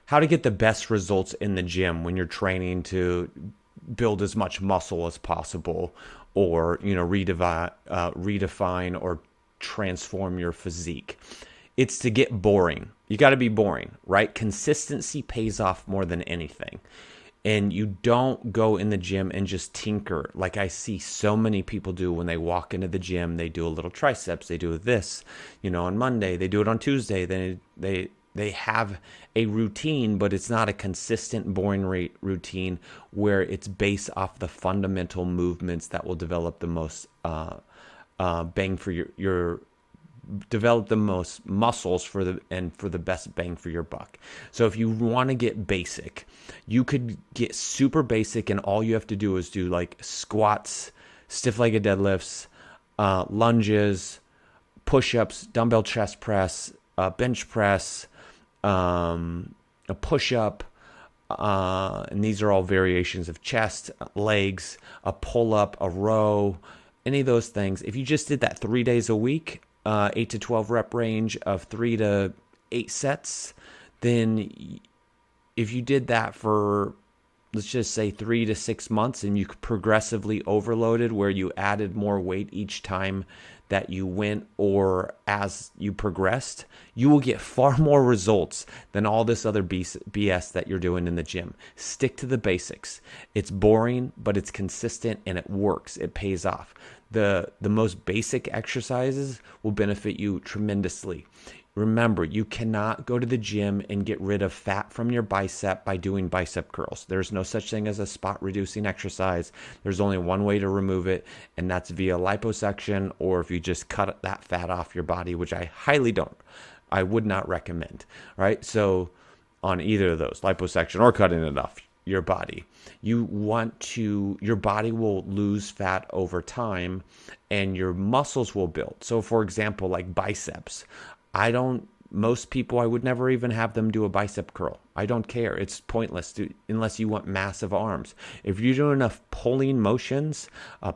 how to get the best results in the gym when you're training to build as much muscle as possible, or redefine or transform your physique. It's to get boring. You got to be boring, right? Consistency pays off more than anything. And you don't go in the gym and just tinker like I see so many people do when they walk into the gym. They do a little triceps, they do this, on Monday, they do it on Tuesday, then they have a routine, but it's not a consistent, boring routine where it's based off the fundamental movements that will develop the most bang for your develop the most muscles for the best bang for your buck. So if you want to get basic, you could get super basic, and all you have to do is do like squats, stiff-legged deadlifts, lunges, push-ups, dumbbell chest press, bench press, a push-up, and these are all variations of chest, legs, a pull-up, a row, any of those things. If you just did that 3 days a week, 8 to 12 rep range of 3 to 8 sets, then if you did that for, let's just say 3 to 6 months, and you progressively overloaded where you added more weight each time that you went or as you progressed, you will get far more results than all this other BS that you're doing in the gym. Stick to the basics. It's boring, but it's consistent and it works. It pays off. The most basic exercises will benefit you tremendously. Remember, you cannot go to the gym and get rid of fat from your bicep by doing bicep curls. There's no such thing as a spot reducing exercise. There's only one way to remove it, and that's via liposuction, or if you just cut that fat off your body, which I would not recommend, right? So on either of those, liposuction or cutting it off your body, your body will lose fat over time and your muscles will build. So for example, like biceps, most people, I would never even have them do a bicep curl. I don't care. It's pointless unless you want massive arms. If you do enough pulling motions,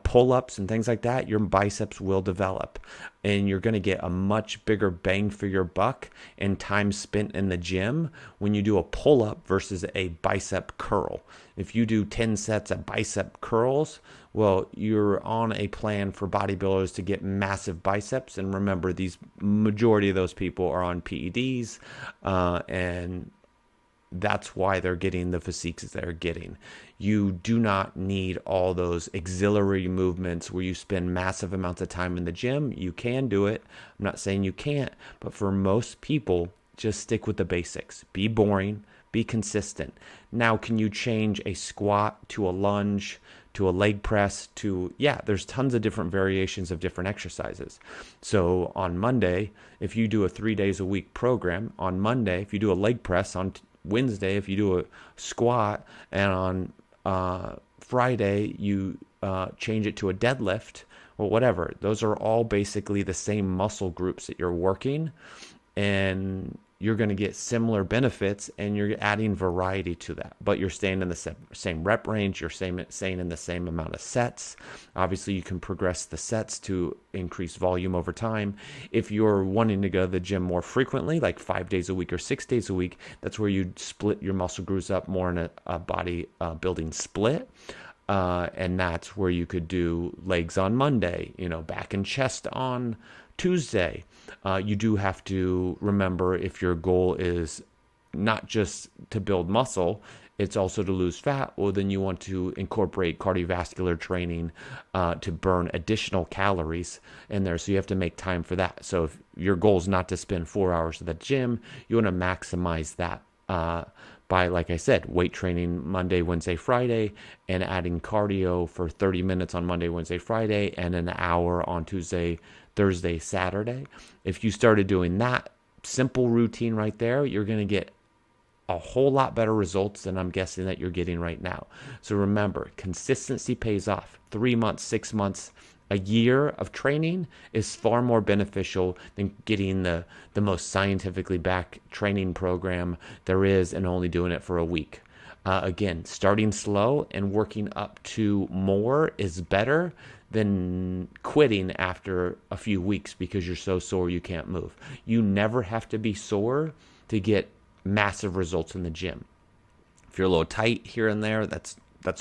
pull-ups and things like that, your biceps will develop. And you're going to get a much bigger bang for your buck and time spent in the gym when you do a pull-up versus a bicep curl. If you do 10 sets of bicep curls, well, you're on a plan for bodybuilders to get massive biceps. And remember, majority of those people are on PEDs, and that's why they're getting the physiques they're getting. You do not need all those auxiliary movements where you spend massive amounts of time in the gym. You can do it. I'm not saying you can't, but for most people, just stick with the basics. Be boring, be consistent. Now, can you change a squat to a lunge, to a leg press, there's tons of different variations of different exercises. So on Monday, if you do a 3 days a week program, on Monday, if you do a leg press, on Wednesday, if you do a squat, and on Friday, you change it to a deadlift, or whatever. Those are all basically the same muscle groups that you're working, and you're going to get similar benefits, and you're adding variety to that. But you're staying in the same rep range. You're staying in the same amount of sets. Obviously, you can progress the sets to increase volume over time. If you're wanting to go to the gym more frequently, like 5 days a week or 6 days a week, that's where you split your muscle groups up more in a body building split. And that's where you could do legs on Monday, back and chest on Tuesday. You do have to remember, if your goal is not just to build muscle, it's also to lose fat, well, then you want to incorporate cardiovascular training to burn additional calories in there. So you have to make time for that. So if your goal is not to spend 4 hours at the gym, you want to maximize that by, like I said, weight training Monday, Wednesday, Friday, and adding cardio for 30 minutes on Monday, Wednesday, Friday, and an hour on Tuesday, Thursday, Saturday. If you started doing that simple routine right there, you're going to get a whole lot better results than I'm guessing that you're getting right now. So remember, consistency pays off. 3 months, 6 months, a year of training is far more beneficial than getting the most scientifically backed training program there is and only doing it for a week. Again, starting slow and working up to more is better than quitting after a few weeks because you're so sore you can't move. You never have to be sore to get massive results in the gym. If you're a little tight here and there, that's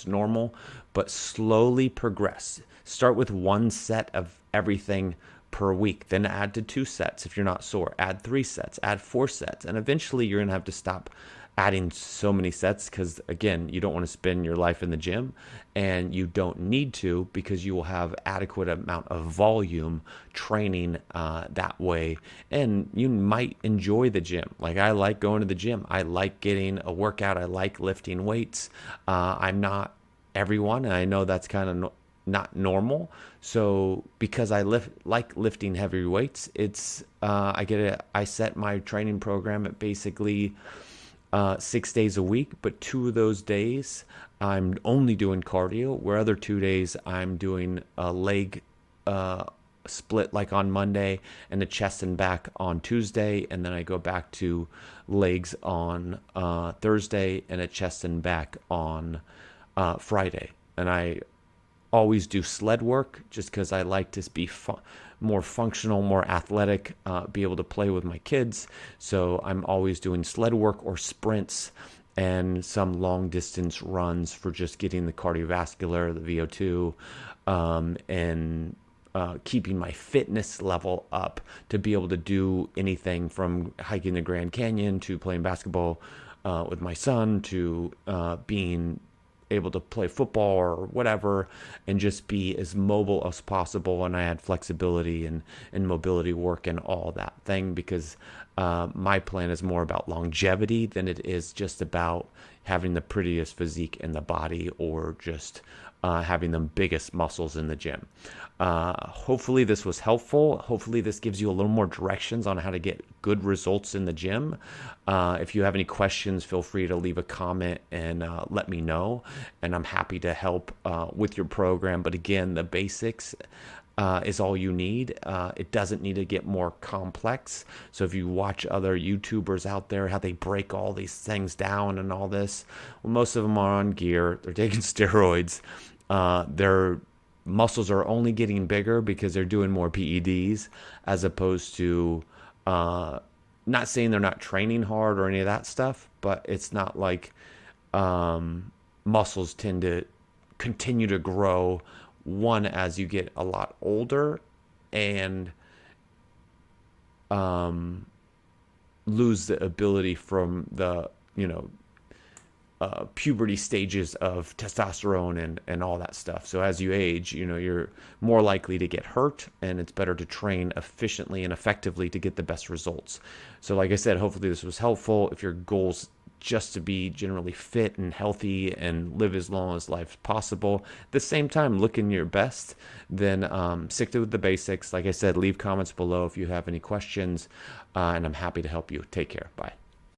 normal, but slowly progress. Start with 1 set of everything per week, then add to 2 sets if you're not sore, add 3 sets, add 4 sets, and eventually you're going to have to stop adding so many sets because, again, you don't want to spend your life in the gym, and you don't need to because you will have adequate amount of volume training that way, and you might enjoy the gym. Like, I like going to the gym. I like getting a workout. I like lifting weights. I'm not everyone, and I know that's kind of not normal. So because I like lifting heavy weights, it's I set my training program at basically 6 days a week, but 2 of those days I'm only doing cardio, where other 2 days I'm doing a leg split, like on Monday, and a chest and back on Tuesday, and then I go back to legs on Thursday and a chest and back on Friday. And I always do sled work just because I like to be more functional, more athletic, be able to play with my kids. So I'm always doing sled work or sprints and some long distance runs for just getting the cardiovascular, the VO2, and keeping my fitness level up to be able to do anything from hiking the Grand Canyon to playing basketball with my son to being able to play football or whatever, and just be as mobile as possible. And I had flexibility and mobility work and all that thing, because my plan is more about longevity than it is just about having the prettiest physique in the body or just having the biggest muscles in the gym. Hopefully this was helpful. Hopefully this gives you a little more directions on how to get good results in the gym. If you have any questions, feel free to leave a comment and let me know. And I'm happy to help with your program. But again, the basics is all you need. It doesn't need to get more complex. So if you watch other YouTubers out there, how they break all these things down and all this, well, most of them are on gear. They're taking steroids. Their muscles are only getting bigger because they're doing more PEDs, as opposed to, not saying they're not training hard or any of that stuff, but it's not like muscles tend to continue to grow, one, as you get a lot older, and lose the ability from the, puberty stages of testosterone and all that stuff. So as you age, you're more likely to get hurt, and it's better to train efficiently and effectively to get the best results. So like I said, hopefully this was helpful. If your goal's just to be generally fit and healthy and live as long as life possible, at the same time looking your best, then stick to the basics. Like I said, leave comments below if you have any questions, and I'm happy to help you. Take care. Bye.